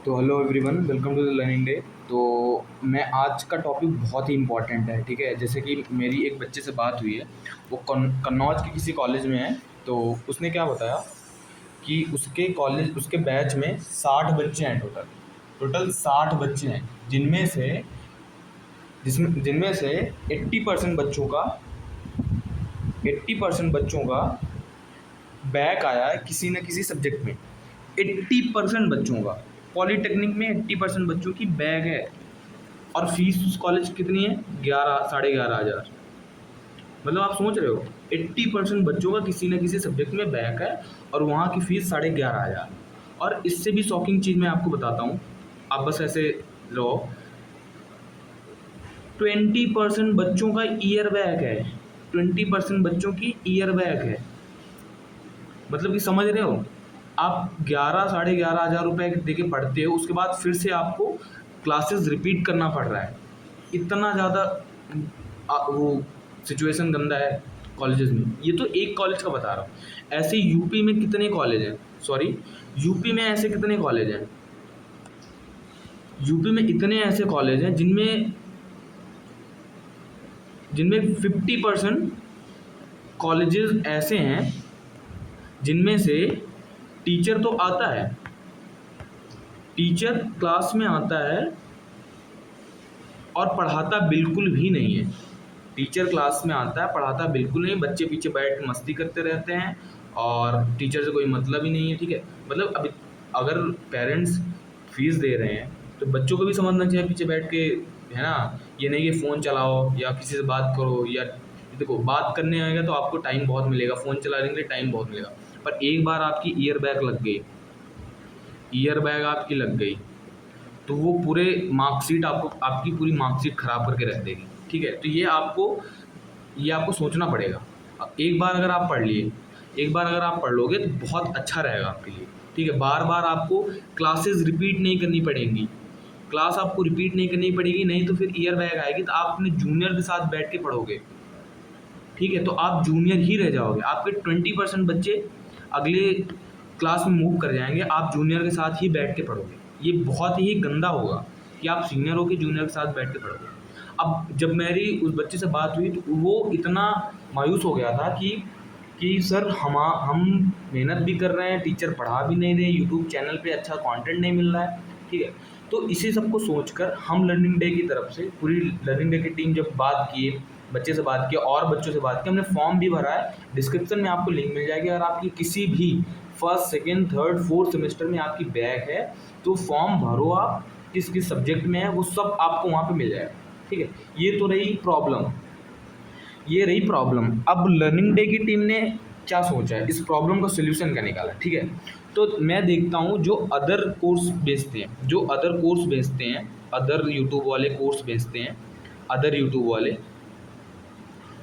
तो hello everyone, welcome to the learning day. तो मैं आज का टॉपिक बहुत ही इम्पोर्टेंट है, ठीक है। जैसे कि मेरी एक बच्चे से बात हुई है, वो कन्नौज के किसी कॉलेज में है। तो उसने क्या बताया कि उसके कॉलेज उसके बैच में 60 बच्चे हैं। टोटल टोटल 60 बच्चे हैं, जिनमें से 80% बच्चों का बैक आया है किसी न किसी सब्जेक्ट में। 80% बच्चों का, पॉलीटेक्निक में 80% बच्चों की बैक है। और फीस उस कॉलेज की कितनी है? 11 साढ़े 11 हज़ार। मतलब आप समझ रहे हो, 80% बच्चों का किसी न किसी सब्जेक्ट में बैक है और वहाँ की फीस 11,500। और इससे भी शॉकिंग चीज़ मैं आपको बताता हूँ, आप बस ऐसे रहो। 20% बच्चों का ईयर बैक है। 20% बच्चों की ईयर बैक है। मतलब कि समझ रहे हो, आप 11 साढ़े 11 हज़ार रुपये दे के पढ़ते हो, उसके बाद फिर से आपको क्लासेस रिपीट करना पड़ रहा है। इतना ज़्यादा वो सिचुएशन गंदा है कॉलेजेस में। ये तो एक कॉलेज का बता रहा हूँ, ऐसे यूपी में कितने कॉलेज हैं, सॉरी, यूपी में ऐसे कितने कॉलेज हैं, यूपी में इतने ऐसे कॉलेज हैं जिनमें जिनमें 50% कॉलेजेस ऐसे हैं जिनमें से टीचर तो आता है, टीचर क्लास में आता है और पढ़ाता बिल्कुल भी नहीं है। टीचर क्लास में आता है, पढ़ाता बिल्कुल नहीं, बच्चे पीछे बैठ मस्ती करते रहते हैं और टीचर से कोई मतलब ही नहीं है, ठीक है। मतलब अभी अगर पेरेंट्स फीस दे रहे हैं तो बच्चों को भी समझना चाहिए पीछे बैठ के, है ना। ये नहीं कि फ़ोन चलाओ या किसी से बात करो, या देखो बात करने आएगा तो आपको टाइम बहुत मिलेगा, फ़ोन चलाने के लिए टाइम बहुत मिलेगा। पर एक बार आपकी ईयर बैग लग गई, ईयर बैग आपकी लग गई, तो वो पूरे मार्कशीट आपकी पूरी मार्कशीट ख़राब करके रख देगी, ठीक है। तो ये आपको सोचना पड़ेगा। एक बार अगर आप पढ़ लिए, एक बार अगर आप पढ़ लोगे तो बहुत अच्छा रहेगा आपके लिए, ठीक है। बार बार आपको क्लासेस रिपीट नहीं करनी पड़ेंगी, क्लास आपको रिपीट नहीं करनी पड़ेगी, नहीं तो फिर ईयर बैग आएगी तो आप अपने जूनियर के साथ बैठ के पढ़ोगे, ठीक है। तो आप जूनियर ही रह जाओगे, आपके 20% बच्चे अगले क्लास में मूव कर जाएंगे, आप जूनियर के साथ ही बैठ के पढ़ोगे। ये बहुत ही गंदा होगा कि आप सीनियर हो के जूनियर के साथ बैठ के पढ़ोगे। अब जब मेरी उस बच्चे से बात हुई तो वो इतना मायूस हो गया था कि सर हम मेहनत भी कर रहे हैं, टीचर पढ़ा भी नहीं रहे, यूट्यूब चैनल पे अच्छा कंटेंट नहीं मिल रहा है, ठीक है। तो इसी सबको सोचकर हम लर्निंग डे की तरफ से, पूरी लर्निंग डे की टीम जब बात किए, बच्चे से बात किया और बच्चों से बात की, हमने फॉर्म भी भरा है। डिस्क्रिप्शन में आपको लिंक मिल जाएगी। अगर आपकी किसी भी first second third fourth semester में आपकी बैक है तो फॉर्म भरो, आप किस किस सब्जेक्ट में है वो सब आपको वहाँ पे मिल जाएगा, ठीक है। ये रही प्रॉब्लम। अब लर्निंग डे की टीम ने क्या सोचा है, इस प्रॉब्लम का सोल्यूशन क्या निकाला, ठीक है। तो मैं देखता हूँ जो अदर कोर्स बेचते हैं, अदर यूट्यूब वाले कोर्स बेचते हैं, अदर यूट्यूब वाले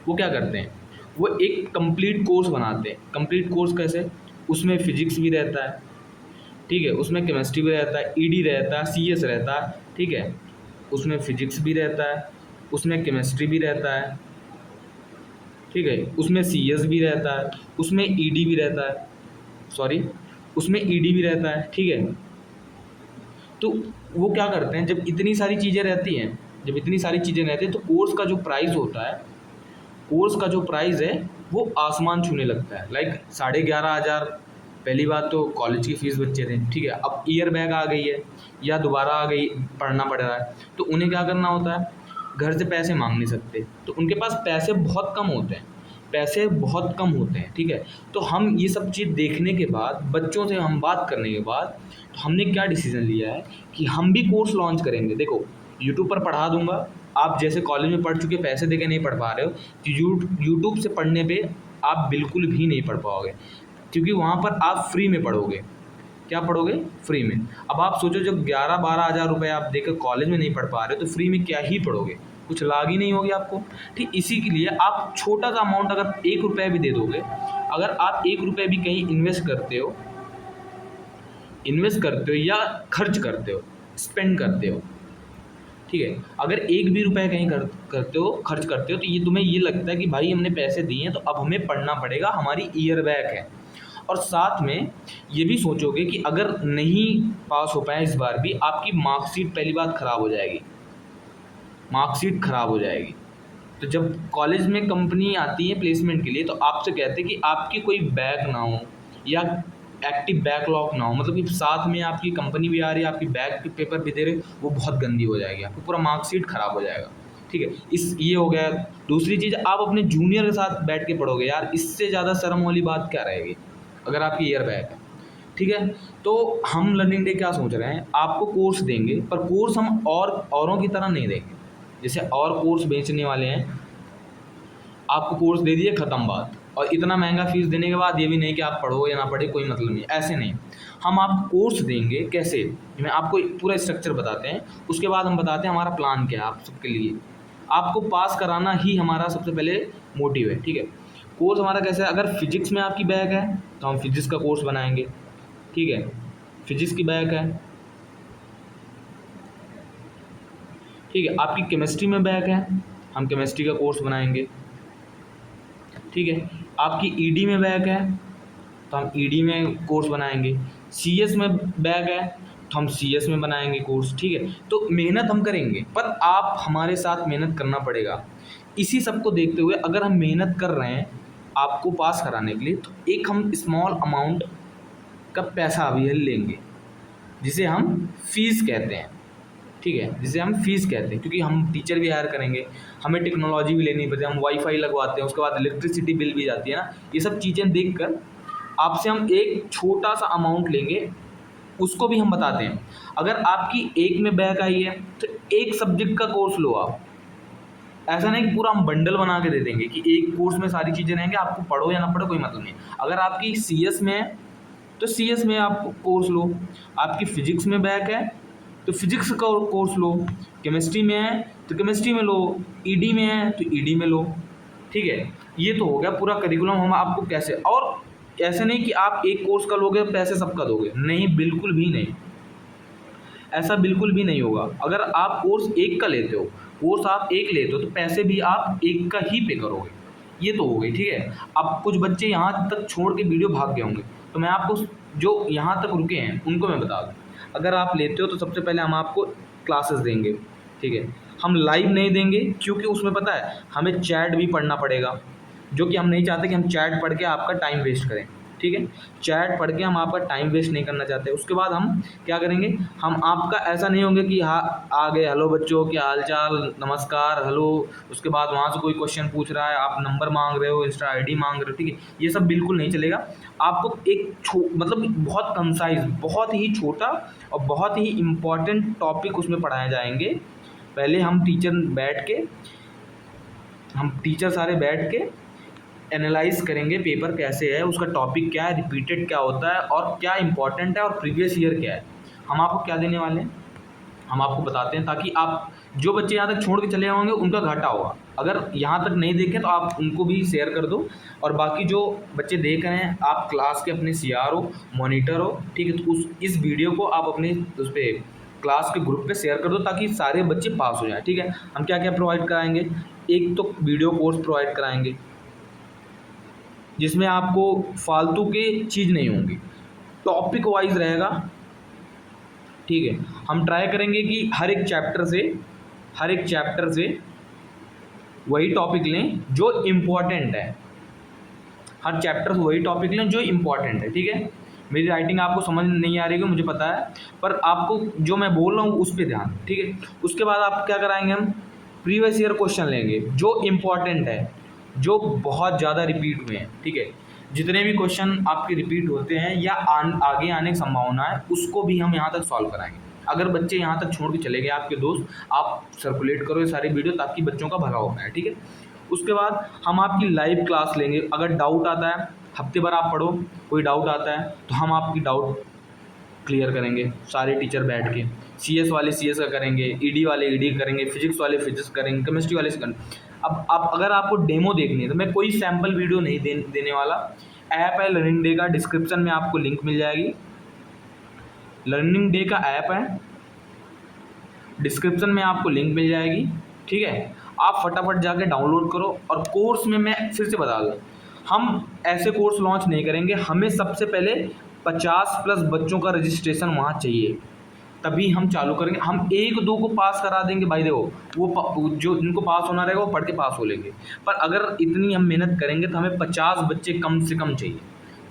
वो क्या करते हैं, वो एक कंप्लीट कोर्स बनाते हैं। कंप्लीट कोर्स कैसे? उसमें फिजिक्स भी रहता है, ठीक है, उसमें केमिस्ट्री भी रहता है, ईडी रहता है, सीएस रहता है, ठीक है, उसमें फिजिक्स भी रहता है, उसमें केमिस्ट्री भी रहता है, ठीक है, उसमें सीएस भी रहता है, उसमें ईडी भी रहता है, सॉरी, उसमें ईडी भी रहता है, ठीक है। तो वो क्या करते हैं, जब इतनी सारी चीज़ें रहती हैं, तो कोर्स का जो प्राइस है वो आसमान छूने लगता है। लाइक 11,500। पहली बात तो कॉलेज की फ़ीस बच्चे थे, ठीक है। अब ईयर बैग आ गई है या दोबारा आ गई, पढ़ना पड़ रहा है, तो उन्हें क्या करना होता है, घर से पैसे मांग नहीं सकते, तो उनके पास पैसे बहुत कम होते हैं, ठीक है। तो हम ये सब चीज़ देखने के बाद, बच्चों से हम बात करने के बाद, तो हमने क्या डिसीज़न लिया है कि हम भी कोर्स लॉन्च करेंगे। देखो, यूट्यूब पर पढ़ा दूंगा, आप जैसे कॉलेज में पढ़ चुके पैसे देके नहीं पढ़ पा रहे हो, तो यूट्यूब से पढ़ने पे आप बिल्कुल भी नहीं पढ़ पाओगे, क्योंकि वहाँ पर आप फ्री में पढ़ोगे। क्या पढ़ोगे? फ्री में। अब आप सोचो, जब 11-12 हज़ार रुपये आप देकर कॉलेज में नहीं पढ़ पा रहे हो तो फ्री में क्या ही पढ़ोगे, कुछ लाग ही नहीं होगी आपको, ठीक। इसी के लिए आप छोटा सा अमाउंट, अगर 1 रुपया भी दे दोगे, अगर आप 1 रुपये भी कहीं इन्वेस्ट करते हो या खर्च करते हो, स्पेंड करते हो, ठीक है, अगर एक भी रुपए कहीं खर्च करते हो, तो ये तुम्हें ये लगता है कि भाई हमने पैसे दिए हैं तो अब हमें पढ़ना पड़ेगा, हमारी ईयर बैक है। और साथ में ये भी सोचोगे कि अगर नहीं पास हो पाए इस बार भी, आपकी मार्कशीट पहली बात ख़राब हो जाएगी, मार्कशीट ख़राब हो जाएगी। तो जब कॉलेज में कंपनी आती है प्लेसमेंट के लिए, तो आपसे कहते हैं कि आपकी कोई बैक ना हो या एक्टिव बैकलॉग ना हो, मतलब कि साथ में आपकी कंपनी भी आ रही है, आपकी बैक के पेपर भी दे रहे, वो बहुत गंदी हो जाएगी, आपको पूरा मार्कशीट ख़राब हो जाएगा। ठीक है, ये हो गया। दूसरी चीज़, आप अपने जूनियर के साथ बैठ के पढ़ोगे यार, इससे ज़्यादा शर्म वाली बात क्या रहेगी अगर आपकी ईयर बैक है। ठीक है, तो हम लर्निंग डे क्या सोच रहे हैं, आपको कोर्स देंगे, पर कोर्स हम औरों की तरह नहीं देंगे। जैसे और कोर्स बेचने वाले हैं, आपको कोर्स दे दिए, ख़त्म बात। और इतना महंगा फीस देने के बाद ये भी नहीं कि आप पढ़ो या ना पढ़े कोई मतलब नहीं, ऐसे नहीं। हम आपको कोर्स देंगे कैसे, मैं आपको पूरा स्ट्रक्चर बताते हैं, उसके बाद हम बताते हैं हमारा प्लान क्या है आप सबके लिए। आपको पास कराना ही हमारा सबसे पहले मोटिव है। ठीक है, कोर्स हमारा कैसे है, अगर फिजिक्स में आपकी बैक है तो हम फिजिक्स का कोर्स बनाएंगे। ठीक है, फिजिक्स की बैक है। ठीक है, आपकी केमिस्ट्री में बैक है, हम केमिस्ट्री का कोर्स बनाएंगे। ठीक है, आपकी ईडी में बैक है तो हम ईडी में कोर्स बनाएंगे। सीएस में बैक है तो हम सीएस में बनाएंगे कोर्स। ठीक है, तो मेहनत हम करेंगे, पर आप हमारे साथ मेहनत करना पड़ेगा। इसी सब को देखते हुए अगर हम मेहनत कर रहे हैं आपको पास कराने के लिए, तो एक हम स्मॉल अमाउंट का पैसा अभी लेंगे, जिसे हम फीस कहते हैं। ठीक है, जिसे हम फीस कहते हैं, क्योंकि हम टीचर भी हायर करेंगे, हमें टेक्नोलॉजी भी लेनी पड़ती है, हम वाईफाई लगवाते हैं, उसके बाद इलेक्ट्रिसिटी बिल भी जाती है ना। ये सब चीज़ें देखकर आपसे हम एक छोटा सा अमाउंट लेंगे, उसको भी हम बताते हैं। अगर आपकी एक में बैक आई है तो एक सब्जेक्ट का कोर्स लो आप, ऐसा नहीं कि पूरा हम बंडल बना के दे देंगे कि एक कोर्स में सारी चीज़ें रहेंगे, आपको पढ़ो या ना पढ़ो कोई मतलब नहीं। अगर आपकी सीएस में है तो सीएस में आप कोर्स लो, आपकी फ़िज़िक्स में बैक है तो फिजिक्स का कोर्स लो, केमिस्ट्री में है तो केमिस्ट्री में लो, ईडी में है तो ईडी में लो। ठीक है, ये तो हो गया पूरा करिकुलम हम आपको कैसे। और ऐसे नहीं कि आप एक कोर्स का लोगे पैसे सबका दोगे, नहीं, बिल्कुल भी नहीं, ऐसा बिल्कुल भी नहीं होगा। अगर आप कोर्स एक का लेते हो, कोर्स आप एक लेते हो, तो पैसे भी आप एक का ही पे करोगे। ये तो हो गई। ठीक है, अब कुछ बच्चे यहाँ तक छोड़ के वीडियो भाग गए होंगे, तो मैं आपको जो यहाँ तक रुके हैं उनको मैं बता दूँ। अगर आप लेते हो तो सबसे पहले हम आपको क्लासेस देंगे। ठीक है, हम लाइव नहीं देंगे, क्योंकि उसमें पता है हमें चैट भी पढ़ना पड़ेगा, जो कि हम नहीं चाहते कि हम चैट पढ़ के आपका टाइम वेस्ट करें। ठीक है, चैट पढ़ के हम आपका टाइम वेस्ट नहीं करना चाहते। उसके बाद हम क्या करेंगे, हम आपका ऐसा नहीं होंगे कि हाँ आ गए, हेलो बच्चों क्या हाल चाल, नमस्कार, हेलो, उसके बाद वहाँ से कोई क्वेश्चन पूछ रहा है, आप नंबर मांग रहे हो, इंस्टा आईडी मांग रहे हो। ठीक है, ये सब बिल्कुल नहीं चलेगा। आपको एक मतलब बहुत कंसाइज, बहुत ही छोटा और बहुत ही इम्पॉर्टेंट टॉपिक उसमें पढ़ाए जाएंगे। पहले हम टीचर सारे बैठ के एनालाइज करेंगे पेपर कैसे है, उसका टॉपिक क्या है, रिपीटेड क्या होता है और क्या इंपॉर्टेंट है और प्रीवियस ईयर क्या है। हम आपको क्या देने वाले हैं, हम आपको बताते हैं, ताकि आप जो बच्चे यहाँ तक छोड़ के चले होंगे उनका घाटा होगा। अगर यहाँ तक नहीं देखें तो आप उनको भी शेयर कर दो, और बाकी जो बच्चे देख रहे हैं, आप क्लास के अपने सीआर हो, मॉनिटर हो। ठीक है, तो इस वीडियो को आप अपने उस पर क्लास के ग्रुप पे शेयर कर दो, ताकि सारे बच्चे पास हो जाएँ। ठीक है, हम क्या क्या प्रोवाइड कराएंगे, एक तो वीडियो कोर्स प्रोवाइड कराएंगे, जिसमें आपको फालतू के चीज़ नहीं होंगी, टॉपिक वाइज रहेगा। ठीक है, हम ट्राई करेंगे कि हर एक चैप्टर से वही टॉपिक लें जो इम्पोर्टेंट है, हर चैप्टर से वही टॉपिक लें जो इम्पोर्टेंट है। ठीक है, मेरी राइटिंग आपको समझ नहीं आ रही है मुझे पता है, पर आपको जो मैं बोल रहा हूँ उस पर ध्यान। ठीक है, उसके बाद आप क्या कराएंगे, हम प्रीवियस ईयर क्वेश्चन लेंगे जो इम्पोर्टेंट है, जो बहुत ज़्यादा रिपीट हुए हैं। ठीक है, जितने भी क्वेश्चन आपके रिपीट होते हैं या आगे आने की संभावना है, उसको भी हम यहाँ तक सॉल्व कराएंगे। अगर बच्चे यहाँ तक छोड़ के चले गए आपके दोस्त, आप सर्कुलेट करो ये सारी वीडियो, ताकि बच्चों का भला हो पाए। ठीक है, उसके बाद हम आपकी लाइव क्लास लेंगे। अगर डाउट आता है, हफ्ते भर आप पढ़ो, कोई डाउट आता है तो हम आपकी डाउट क्लियर करेंगे, सारे टीचर बैठ के। सीएस वाले सीएस का करेंगे, ईडी वाले ईडी करेंगे, फिजिक्स वाले फिजिक्स करेंगे, केमिस्ट्री वाले से करेंगे। अब आप अगर आपको डेमो देखनी है तो मैं कोई सैम्पल वीडियो नहीं देने वाला। ऐप है लर्निंग डे का, डिस्क्रिप्शन में आपको लिंक मिल जाएगी। लर्निंग डे का ऐप है, डिस्क्रिप्शन में आपको लिंक मिल जाएगी। ठीक है, आप फटाफट जाके डाउनलोड करो। और कोर्स में मैं फिर से बता दूँ, हम ऐसे कोर्स लॉन्च नहीं करेंगे, हमें सबसे पहले 50+ बच्चों का रजिस्ट्रेशन वहाँ चाहिए, तभी हम चालू करेंगे। हम 1-2 को पास करा देंगे भाई, देखो वो जो जिनको पास होना रहेगा वो पढ़ के पास हो लेंगे, पर अगर इतनी हम मेहनत करेंगे तो हमें 50 बच्चे कम से कम चाहिए,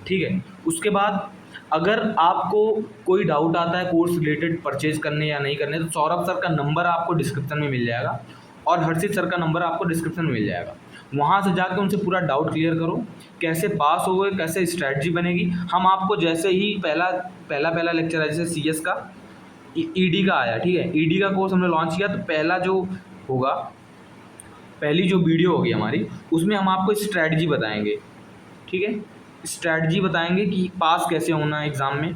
ठीक है। उसके बाद अगर आपको कोई डाउट आता है कोर्स रिलेटेड परचेज करने या नहीं करने, तो सौरभ सर का नंबर आपको डिस्क्रिप्शन में मिल जाएगा और हर्षित सर का नंबर आपको डिस्क्रिप्शन में मिल जाएगा। वहाँ से जाकर उनसे पूरा डाउट क्लियर करो, कैसे पास हो गए, कैसे स्ट्रैटेजी बनेगी। हम आपको जैसे ही पहला लेक्चर है, जैसे CS का ED का आया, ठीक है, ED का कोर्स हमने लॉन्च किया, तो पहला जो होगा, पहली जो वीडियो होगी हमारी, उसमें हम आपको स्ट्रैटेजी बताएंगे, ठीक है, स्ट्रैटेजी बताएंगे कि पास कैसे होना है एग्ज़ाम में,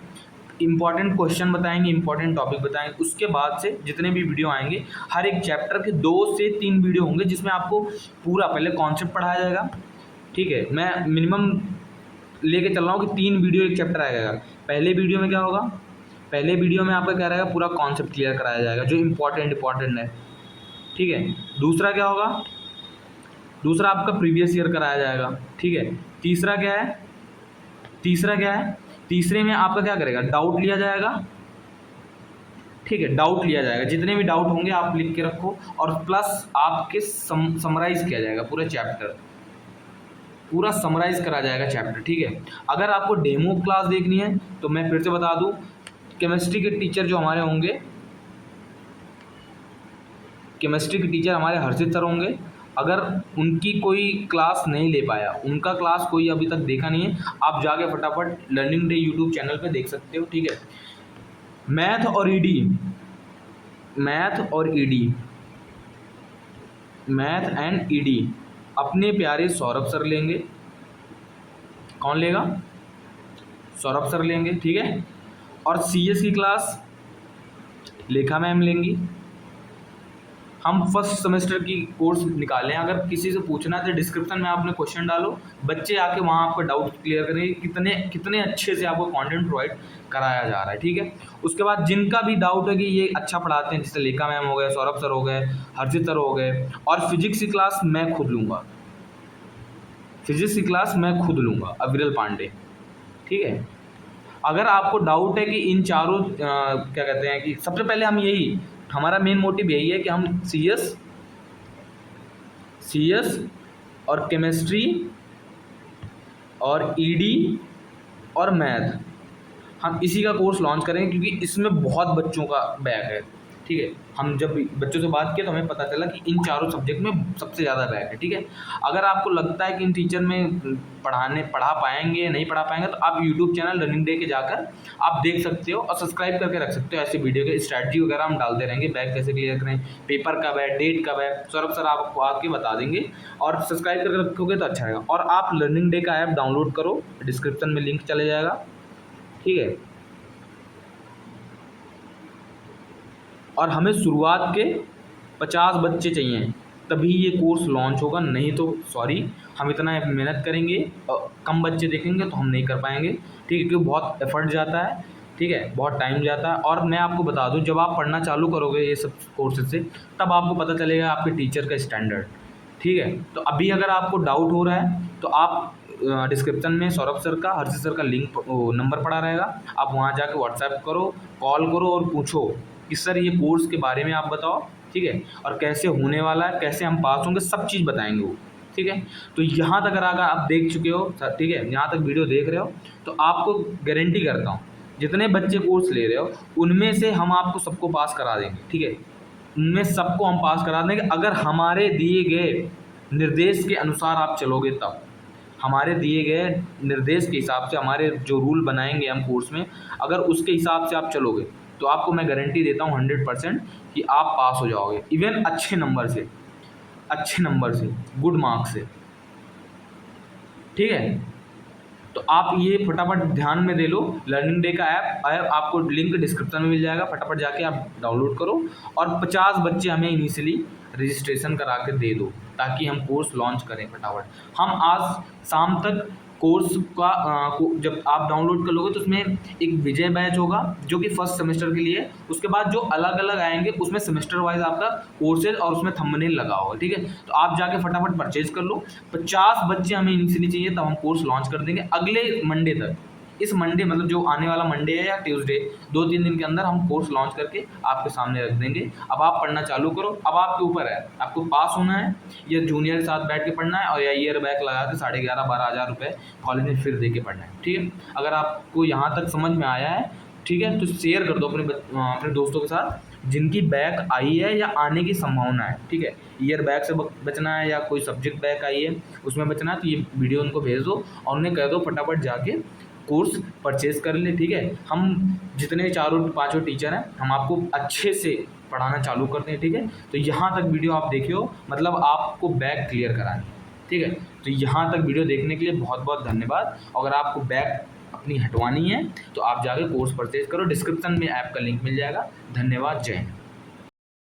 इंपॉर्टेंट क्वेश्चन बताएंगे, इंपॉर्टेंट टॉपिक बताएंगे। उसके बाद से जितने भी वीडियो आएंगे, हर एक चैप्टर के 2 से 3 वीडियो होंगे, जिसमें आपको पूरा पहले कॉन्सेप्ट पढ़ाया जाएगा, ठीक है। मैं मिनिमम लेके चल रहा हूँ कि 3 वीडियो एक चैप्टर आएगा। पहले वीडियो में क्या होगा, पहले वीडियो में आपका क्या रहेगा, पूरा कॉन्सेप्ट क्लियर कराया जाएगा जो इंपॉर्टेंट है, ठीक है। दूसरा क्या होगा, दूसरा आपका प्रीवियस ईयर कराया जाएगा, ठीक है। तीसरा क्या है, तीसरे में आपका क्या करेगा, डाउट लिया जाएगा, ठीक है, डाउट लिया जाएगा, जितने भी डाउट होंगे आप लिख के रखो, और प्लस आपके समराइज़ किया जाएगा पूरा चैप्टर, पूरा समराइज़ करा जाएगा चैप्टर, ठीक है। अगर आपको डेमो क्लास देखनी है तो मैं फिर से बता दूं, केमिस्ट्री के टीचर जो हमारे होंगे, केमिस्ट्री के टीचर हमारे हर्षित सर होंगे। अगर उनकी कोई क्लास नहीं ले पाया, उनका क्लास कोई अभी तक देखा नहीं है, आप जाके फटाफट लर्निंग डे यूट्यूब चैनल पे देख सकते हो, ठीक है। मैथ और ईडी अपने प्यारे सौरभ सर लेंगे। कौन लेगा, सौरभ सर लेंगे, ठीक है। और CS की क्लास लेखा मैम लेंगी। हम फर्स्ट सेमेस्टर की कोर्स निकालें, अगर किसी से पूछना है तो डिस्क्रिप्शन में आपने क्वेश्चन डालो, बच्चे आके वहाँ आपका डाउट क्लियर करेंगे, कितने अच्छे से आपको कंटेंट प्रोवाइड कराया जा रहा है, ठीक है। उसके बाद जिनका भी डाउट है कि ये अच्छा पढ़ाते हैं, जैसे लेखा मैम हो गए, सौरभ सर हो गए, हर्षित सर हो गए, और फिजिक्स की क्लास मैं खुद लूँगा, अविरल पांडे, ठीक है। अगर आपको डाउट है कि इन चारों क्या कहते हैं कि सबसे पहले हम यही, हमारा मेन मोटिव यही है कि हम CS और केमिस्ट्री और ED और मैथ, हम इसी का कोर्स लॉन्च करेंगे, क्योंकि इसमें बहुत बच्चों का बैक है, ठीक है। हम जब बच्चों से बात किया तो हमें पता चला कि इन चारों सब्जेक्ट में सबसे ज़्यादा बैक है, ठीक है। अगर आपको लगता है कि इन टीचर में पढ़ा पाएंगे, नहीं पढ़ा पाएंगे, तो आप यूट्यूब चैनल लर्निंग डे के जाकर आप देख सकते हो और सब्सक्राइब करके रख सकते हो। ऐसे वीडियो के स्ट्रैटेजी वगैरह हम डालते रहेंगे, बैक कैसे क्लियर करें, पेपर कब है, डेट कब है, सौरभ सर आपको आके बता देंगे, और सब्सक्राइब करके रखोगे तो अच्छा रहेगा। और आप लर्निंग डे का ऐप डाउनलोड करो, डिस्क्रिप्शन में लिंक चले जाएगा, ठीक है। और हमें शुरुआत के 50 बच्चे चाहिए, तभी ये कोर्स लॉन्च होगा, नहीं तो सॉरी, हम इतना मेहनत करेंगे और कम बच्चे देखेंगे तो हम नहीं कर पाएंगे, ठीक है, क्योंकि बहुत एफर्ट जाता है, ठीक है, बहुत टाइम जाता है। और मैं आपको बता दूं, जब आप पढ़ना चालू करोगे ये सब कोर्सेज से, तब आपको पता चलेगा आपके टीचर का स्टैंडर्ड, ठीक है। तो अभी अगर आपको डाउट हो रहा है तो आप डिस्क्रिप्शन में सौरभ सर का, हर्षित सर का लिंक नंबर पड़ा रहेगा, आप वहाँ जाके व्हाट्सएप करो, कॉल करो और पूछो कि सर ये कोर्स के बारे में आप बताओ, ठीक है, और कैसे होने वाला है, कैसे हम पास होंगे, सब चीज़ बताएंगे वो, ठीक है। तो यहाँ तक अगर आप देख चुके हो, ठीक है, यहाँ तक वीडियो देख रहे हो, तो आपको गारंटी करता हूँ जितने बच्चे कोर्स ले रहे हो उनमें से हम आपको सबको पास करा देंगे, ठीक है, उनमें सबको हम पास करा देंगे, अगर हमारे दिए गए निर्देश के अनुसार आप चलोगे तब। हमारे दिए गए निर्देश के हिसाब से, हमारे जो रूल बनाएंगे हम कोर्स में, अगर उसके हिसाब से आप चलोगे तो आपको मैं गारंटी देता हूँ 100% कि आप पास हो जाओगे, इवन अच्छे नंबर से, गुड मार्क्स से, ठीक है। तो आप ये फटाफट ध्यान में दे लो, लर्निंग डे का ऐप आपको लिंक डिस्क्रिप्शन में मिल जाएगा, फटाफट जाके आप डाउनलोड करो, और 50 बच्चे हमें इनिशियली रजिस्ट्रेशन करा के दे दो, ताकि हम कोर्स लॉन्च करें फटाफट। हम आज शाम तक कोर्स का जब आप डाउनलोड कर लोगे तो उसमें एक विजय बैच होगा जो कि फर्स्ट सेमेस्टर के लिए, उसके बाद जो अलग अलग आएंगे उसमें सेमेस्टर वाइज आपका कोर्सेज और उसमें थंबनेल लगा होगा, ठीक है। तो आप जाके फटाफट परचेज कर लो। 50 बच्चे हमें इनिशियली चाहिए, तब हम कोर्स लॉन्च कर देंगे अगले मंडे तक। इस मंडे मतलब जो आने वाला मंडे है या ट्यूसडे, 2-3 दिन के अंदर हम कोर्स लॉन्च करके आपके सामने रख देंगे। अब आप पढ़ना चालू करो, अब आपके ऊपर है, आपको पास होना है या जूनियर के साथ बैठ के पढ़ना है और या ईयर बैक लगा के 11,500-12 हज़ार रुपये कॉलेज में फिर दे के पढ़ना है, ठीक है। अगर आपको यहाँ तक समझ में आया है, ठीक है, तो शेयर कर दो अपने दोस्तों के साथ जिनकी बैक आई है या आने की संभावना है, ठीक है। ईयर बैक से बचना है या कोई सब्जेक्ट बैक आई है उसमें बचना है, तो ये वीडियो उनको भेज दो और उन्हें कह दो फटाफट जाके कोर्स परचेज कर ले, ठीक है। हम जितने 4-5 टीचर हैं हम आपको अच्छे से पढ़ाना चालू करते हैं, ठीक है। तो यहाँ तक वीडियो आप देखे हो, मतलब आपको बैक क्लियर कराएंगे, ठीक है। तो यहाँ तक वीडियो देखने के लिए बहुत बहुत धन्यवाद। अगर आपको बैक अपनी हटवानी है तो आप जाके कोर्स परचेज करो, डिस्क्रिप्शन में ऐप का लिंक मिल जाएगा। धन्यवाद, जय हिंद।